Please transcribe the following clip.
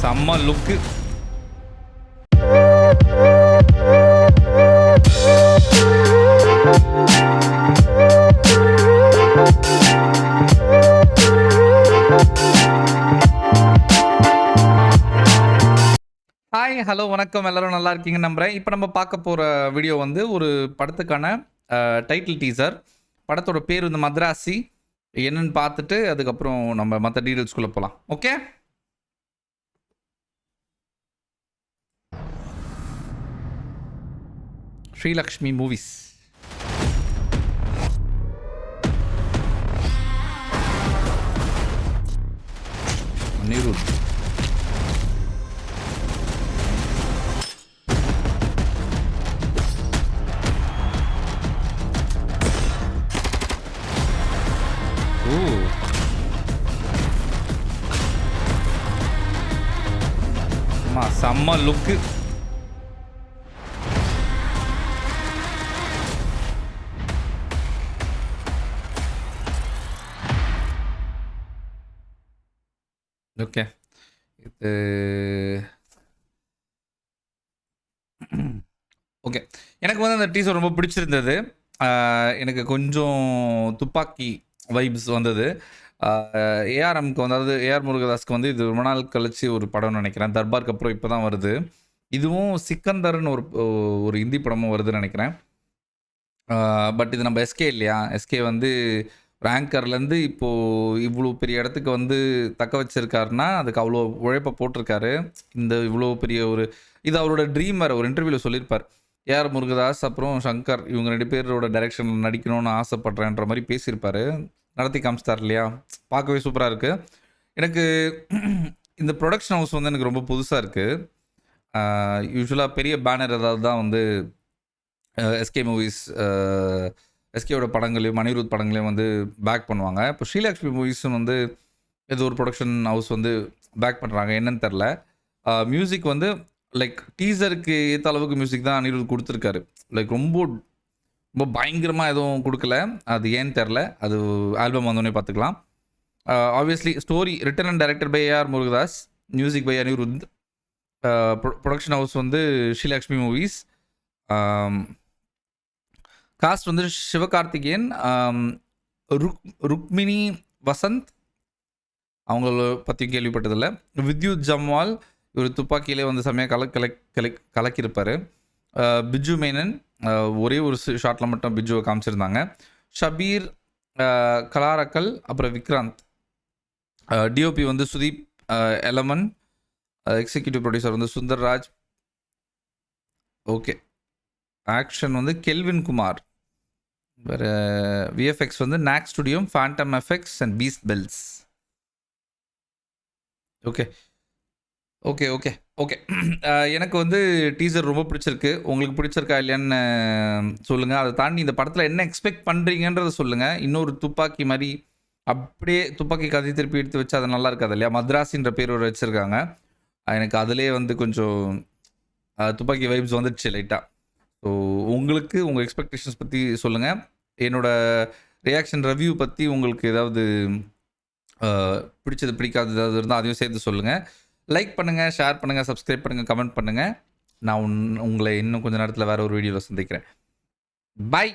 செம்ம லுக்கு. Hi, hello, வணக்கம். எல்லாரும் நல்லா இருக்கீங்கன்னு நம்புறேன். இப்போ நம்ம பார்க்க போகிற வீடியோ வந்து ஒரு படத்துக்கான டைட்டில் டீசர். படத்தோட பேர் வந்து மத்ராசி. என்னன்னு பார்த்துட்டு அதுக்கப்புறம் நம்ம மற்ற டீட்டெயில்ஸ்குள்ளே போகலாம். Okay, Srilakshmi movies. அனிருத். செம்ம லுக்கு. ஓகே, இது ஓகே. எனக்கு வந்து அந்த டீசர் ரொம்ப பிடிச்சிருந்தது. எனக்கு கொஞ்சம் துப்பாக்கி வைப்ஸ் வந்தது. ஏஆர்எம்க்கு வந்து, அதாவது ஏஆர் முருகதாஸ்க்கு வந்து இது ரொம்ப நாள் கழிச்சு ஒரு படம்னு நினைக்கிறேன். தர்பாருக்கு அப்புறம் இப்போ தான் வருது. இதுவும் சிக்கந்தர்னு ஒரு ஹிந்தி படமும் வருதுன்னு நினைக்கிறேன். பட் இது நம்ம எஸ்கே இல்லையா? எஸ்கே வந்து ஒரு ஆங்கர்லேருந்து இப்போது இவ்வளோ பெரிய இடத்துக்கு வந்து தக்க வச்சிருக்காருன்னா அதுக்கு அவ்வளோ உழைப்பை போட்டிருக்காரு. இந்த இவ்வளோ பெரிய இது அவரோட ட்ரீம். வேறு ஒரு இன்டர்வியூவில் சொல்லியிருப்பார். ஏஆர் முருகதாஸ் அப்புறம் சங்கர் இவங்க 2 பேரோட டைரெக்ஷனில் நடிக்கணும்னு ஆசைப்பட்றேன்ற மாதிரி பேசியிருப்பார். நடத்தி காமிச்சிட்டார் இல்லையா? பார்க்கவே சூப்பராக இருக்குது. எனக்கு இந்த ப்ரொடக்ஷன் ஹவுஸ் வந்து எனக்கு ரொம்ப புதுசாக இருக்குது. யூஸ்வலாக பெரிய பேனர் ஏதாவது தான் வந்து எஸ்கே மூவிஸ், எஸ்கேவோட படங்களையும் அனிருத் படங்களையும் வந்து பேக் பண்ணுவாங்க. இப்போ ஸ்ரீலக்ஷ்மி மூவிஸும் வந்து ஏதோ ஒரு ப்ரொடக்ஷன் ஹவுஸ் வந்து பேக் பண்ணுறாங்க. என்னன்னு தெரில. மியூசிக் வந்து லைக் டீசருக்கு ஏற்ற அளவுக்கு மியூசிக் தான் அனிருத் கொடுத்துருக்காரு. லைக் ரொம்ப ரொம்ப பயங்கரமாக எதுவும் கொடுக்கல. அது ஏன்னு தெரில. அது ஆல்பம் வந்தோடனே பார்த்துக்கலாம். Obviously story written and directed by A R Murugadoss, music by Anirudh. Production house வந்து ஸ்ரீலக்ஷ்மி மூவிஸ். காஸ்ட் வந்து சிவகார்த்திகேயன், ருக்மிணி வசந்த், அவங்கள பற்றியும் கேள்விப்பட்டதில்லை. வித்யுத் ஜம்வால், இவர் துப்பாக்கியிலே வந்து செம்மையாக கலக்கியிருப்பார். பிஜு மேனன், ஒரே ஒரு ஷாட்டில் மட்டும் பிஜுவை காமிச்சிருந்தாங்க. ஷபீர், கலாரக்கல், அப்புறம் விக்ராந்த். டிஓபி வந்து சுதீப் எலமன், எக்ஸிக்யூட்டிவ் ப்ரொடியூசர் வந்து சுந்தர்ராஜ். ஓகே, ஆக்ஷன் வந்து கெல்வின் குமார். வேறு விஎஃப்எக்ஸ் வந்து knack studio, phantom effects and beast bells. Okay okay okay okay எனக்கு வந்து டீசர் ரொம்ப பிடிச்சிருக்கு. உங்களுக்கு பிடிச்சிருக்கா இல்லையான்னு சொல்லுங்கள். அதை தாண்டி இந்த படத்தில் என்ன எக்ஸ்பெக்ட் பண்ணுறீங்கன்றதை சொல்லுங்கள். இன்னொரு துப்பாக்கி மாதிரி அப்படியே துப்பாக்கி கதை திருப்பி எடுத்து வச்சு அது நல்லா இருக்காது இல்லையா? மத்ராசின்ற பேர் ஒரு வச்சுருக்காங்க. எனக்கு அதிலே வந்து கொஞ்சம் துப்பாக்கி வைப்ஸ் வந்துடுச்சு லைட்டாக. ஸோ உங்களுக்கு உங்கள் எக்ஸ்பெக்டேஷன்ஸ் பற்றி சொல்லுங்கள். என்னோடய ரியாக்ஷன் ரிவ்யூ பற்றி உங்களுக்கு ஏதாவது பிடிச்சது பிடிக்காதது ஏதாவது இருந்தால் அதையும் சேர்த்து சொல்லுங்கள். லைக் பண்ணுங்கள், ஷேர் பண்ணுங்கள், சப்ஸ்கிரைப் பண்ணுங்கள், கமெண்ட் பண்ணுங்கள். நான் உங்களை இன்னும் கொஞ்சம் நேரத்தில் வேறு ஒரு வீடியோவில் சந்திக்கிறேன். பை.